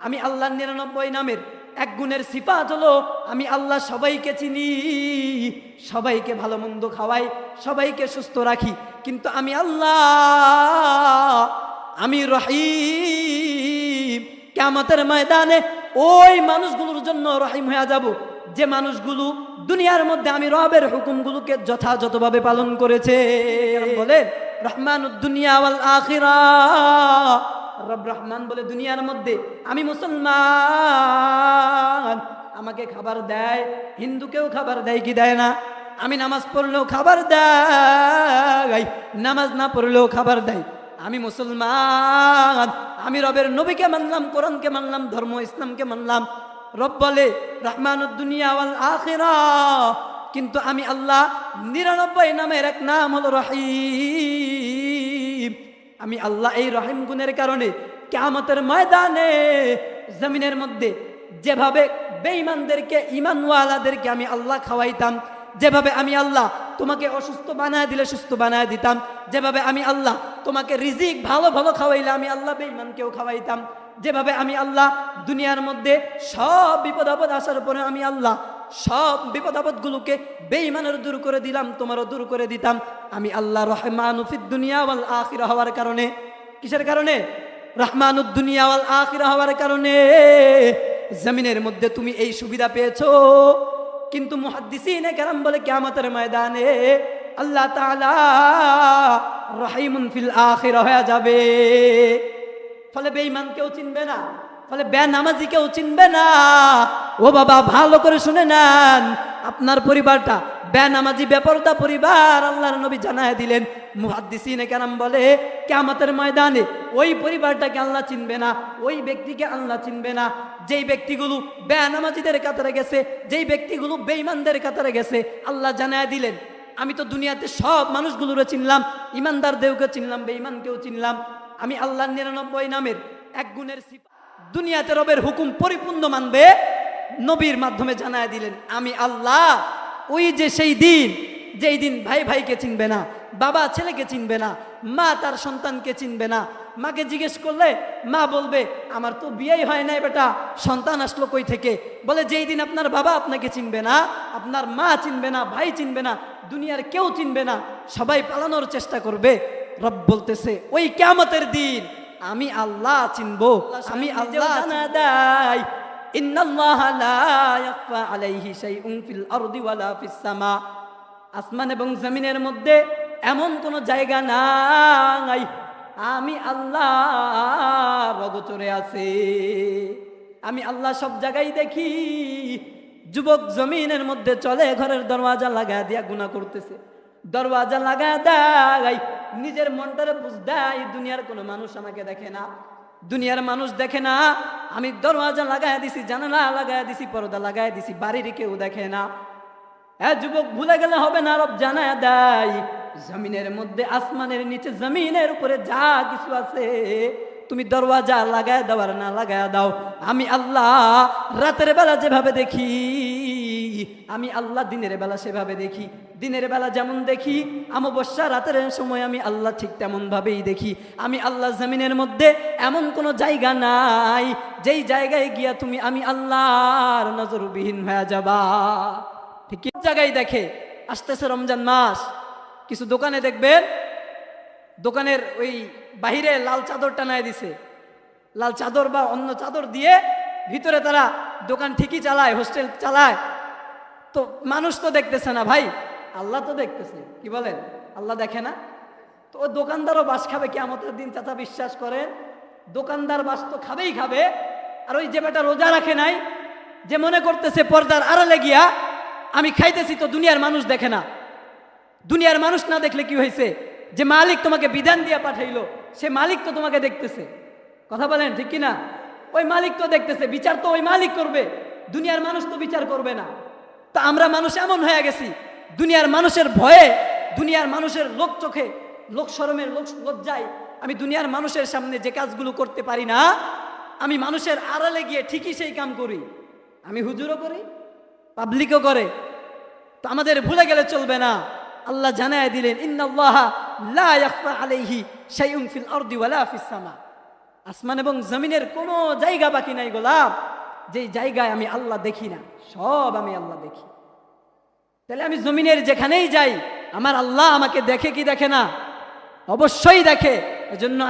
আমি আল্লাহর 99 নামের এক গুণের সিফাত হলো আমি আল্লাহ সবাইকে চিনি, সবাইকে ভালো মন্দ খাওয়াই, সবাইকে সুস্থ রাখি। কিন্তু আমি আল্লাহ, আমি রহিম। কিয়ামতের ময়দানে ওই মানুষগুলোর জন্য রহিম হয়ে যাব যে মানুষগুলো দুনিয়ার মধ্যে আমি রবের হুকুমগুলোকে যথাযথভাবে পালন করেছে। বলে রহমানুদ দুনিয়া ওয়াল আখিরাহ, রব রহমান বলে দুনিয়ার মধ্যে আমি মুসলমান, আমাকে খাবার দেয়, হিন্দুকেও খাবার দেয় কি দেয় না? আমি নামাজ পড়লেও খাবার দেয়, নামাজ না পড়লেও খাবার দেয়। আমি মুসলমান, আমি রবের নবীকে মানলাম, কোরআনকে মানলাম, ধর্ম ইসলামকে মানলাম। রব বলে রহমানুদ দুনিয়া ওয়াল আখিরাহ, কিন্তু আমি আল্লাহ 99 নামের এক নাম হলো রহিম। আমি আল্লাহ এই রহিম গুণের কারণে কিয়ামতের ময়দানে জমিনের মধ্যে যেভাবে বেঈমানদেরকে ঈমানওয়ালাদেরকে আমি আল্লাহ খাওয়াইতাম, যেভাবে আমি আল্লাহ তোমাকে অসুস্থ বানায় দিলে সুস্থ বানায় দিতাম, যেভাবে আমি আল্লাহ তোমাকে রিজিক ভালো ভালো খাওয়াইলে আমি আল্লাহ বেঈমানকেও খাওয়াইতাম, যেভাবে আমি আল্লাহ দুনিয়ার মধ্যে সব বিপদ আপদ আসার পরে আমি আল্লাহ সব বিপদ আপদ গুলোকে বেঈমানের দূর করে দিলাম, তোমারও দূর করে দিতাম। আমি আল্লাহ রহমানু ফিদ দুনিয়া ওয়াল আখিরাহ হওয়ার কারণে, কিসের কারণে? রহমানুদ দুনিয়া ওয়াল আখিরাহ হওয়ার কারণে জমিনের মধ্যে তুমি এই সুবিধা পেয়েছো। কিন্তু মুহাদ্দিসিনে কেরাম বলে কিয়ামতের ময়দানে আল্লাহ তাআলা রহিমুন ফিল আখিরাহ হয়ে যাবে। ফলে বেঈমান কেউ চিনবে না, ফলে বেনামাজি কেউ চিনবে না। ও বাবা, ভালো করে শুনে নেন, আপনার পরিবারটা বেনামাজি বেপরদা পরিবার, আল্লাহর নবী জানায় দিলেন। মুহাদ্দিসিনে কেরাম বলে কিয়ামতের ময়দানে ওই পরিবারটাকে আল্লাহ চিনবে না, ওই ব্যক্তিকে আল্লাহ চিনবে না যেই ব্যক্তিগুলো বেনামাজিদের কাতারে গেছে, যেই ব্যক্তিগুলো বেঈমানদের কাতারে গেছে। আল্লাহ জানায় দিলেন আমি তো দুনিয়াতে সব মানুষগুলোরে চিনলাম, ইমানদারদেরকে চিনলাম, বেঈমানকেও চিনলাম। আমি আল্লাহর 99 নামের এক গুণের সিফাত দুনিয়াতে রবের হুকুম পরিপূর্ণ মানবে নবীর মাধ্যমে জানায় দিলেন। আমি আল্লাহ ওই যে সেই দিন, যেই দিন ভাই ভাইকে চিনবে না, বাবা ছেলেকে চিনবে না, মা তার সন্তানকে চিনবে না। মাকে জিজ্ঞেস করলে মা বলবে আমার তো বিয়েই হয় নাই বেটা, সন্তান আসলো কই থেকে? বলে যেই দিন আপনার বাবা আপনাকে চিনবে না, আপনার মা চিনবে না, ভাই চিনবে না, দুনিয়ার কেউ চিনবে না, সবাই পালানোর চেষ্টা করবে। রব বলতেছে ওই কিয়ামতের দিন আমি আল্লাহ চিনবো, আমি আল্লাহ জানা দেয় ইন্নাল্লাহা লা ইয়াখফা আলাইহি শাইউন ফিল আরদি ওয়ালা ফিস সামা। আসমান এবং জমিনের মধ্যে এমন কোন জায়গা নাই আমি আল্লাহ অগোচরে আছে। আমি আল্লাহ সব জায়গায় দেখি। যুবক জমিনের মধ্যে চলে, ঘরের দরওয়াজা লাগায় দিয়া গুনাহ করতেছে, দরওয়াজা লাগায় দেয়, নিজের মনটারে বুঝ দেয় দুনিয়ার কোনো মানুষ আমাকে দেখে না, দুনিয়ার মানুষ দেখে না, আমি দরওয়াজা লাগায় দিছি, জানালা লাগায় দিছি, পর্দা লাগায় দিছি, বাড়ির কেউ দেখে না। যুবক ভুলে গেলে হবে না, রব জানায় দেয় জমিনের মধ্যে, আসমানের নিচে, জমিনের উপরে যা কিছু আছে তুমি দরওয়াজা লাগায় দেওয়ার না লাগায় দাও। আমি আল্লাহ রাতের বেলা যেভাবে দেখি, আমি আল্লাহ দিনের বেলা সেভাবে দেখি। দিনের বেলা যেমন দেখি, অমাবস্যা রাতের সময় আমি আল্লাহ ঠিক তেমন ভাবেই দেখি। আমি আল্লাহ জমিনের মধ্যে এমন কোনো জায়গা নাই যেই জায়গায় গিয়া তুমি আমি আল্লাহর নজরবিহীন হয়ে যাবা। ঠিক জায়গায় দেখে। আসতেছে রমজান মাস, কিছু দোকানে দেখবেন দোকানের ওই বাহিরে লাল চাদর টানায় দিছে, লাল চাদর বা অন্য চাদর দিয়ে ভিতরে তারা দোকান ঠিকই চালায়, হোস্টেল চালায়। তো মানুষ তো দেখতেছে না ভাই, আল্লাহ তো দেখতেছে। কি বলেন? আল্লাহ দেখে না? তো ও দোকানদারও বাস খাবে কিয়ামতের দিন, চাচা বিশ্বাস করেন। দোকানদার বাস তো খাবেই খাবে। আর ওই যে বেটা রোজা রাখে নাই, যে মনে করতেছে পর্দার আড়ালে গিয়া আমি খাইতেছি, তো দুনিয়ার মানুষ দেখে না। দুনিয়ার মানুষ না দেখলে কি হয়েছে? যে মালিক তোমাকে বিধান দিয়ে পাঠাইলো, সে মালিক তো তোমাকে দেখতেছে। কথা বলেন ঠিক কিনা? ওই মালিক তো দেখতেছে, বিচার তো ওই মালিক করবে, দুনিয়ার মানুষ তো বিচার করবে না। তো আমরা মানুষ এমন হয়ে গেছি, দুনিয়ার মানুষের ভয়ে, দুনিয়ার মানুষের লোক চোখে, লোক শরমের, লোক লজ্জায় আমি দুনিয়ার মানুষের সামনে যে কাজগুলো করতে পারি না, আমি মানুষের আড়ালে গিয়ে ঠিকই সেই কাম করি। আমি হুজুরও করি, পাবলিকও করে। তো আমাদের ভুলে গেলে চলবে না। আল্লাহ জানায় দিলেন ইন্নাল্লাহা লা ইয়াখফা আলাইহি শাইউন ফিল আরদি ওয়ালা ফিস সামা। আসমান এবং জমিনের কোনো জায়গা বাকি নাই গোলাপ যেই জায়গায় আমি আল্লাহ দেখি না, সব আমি আল্লাহ দেখি। তাহলে আমি জমিনের যেখানেই যাই আমার আল্লাহ আমাকে দেখে কি দেখে না? অবশ্যই দেখে। এজন্য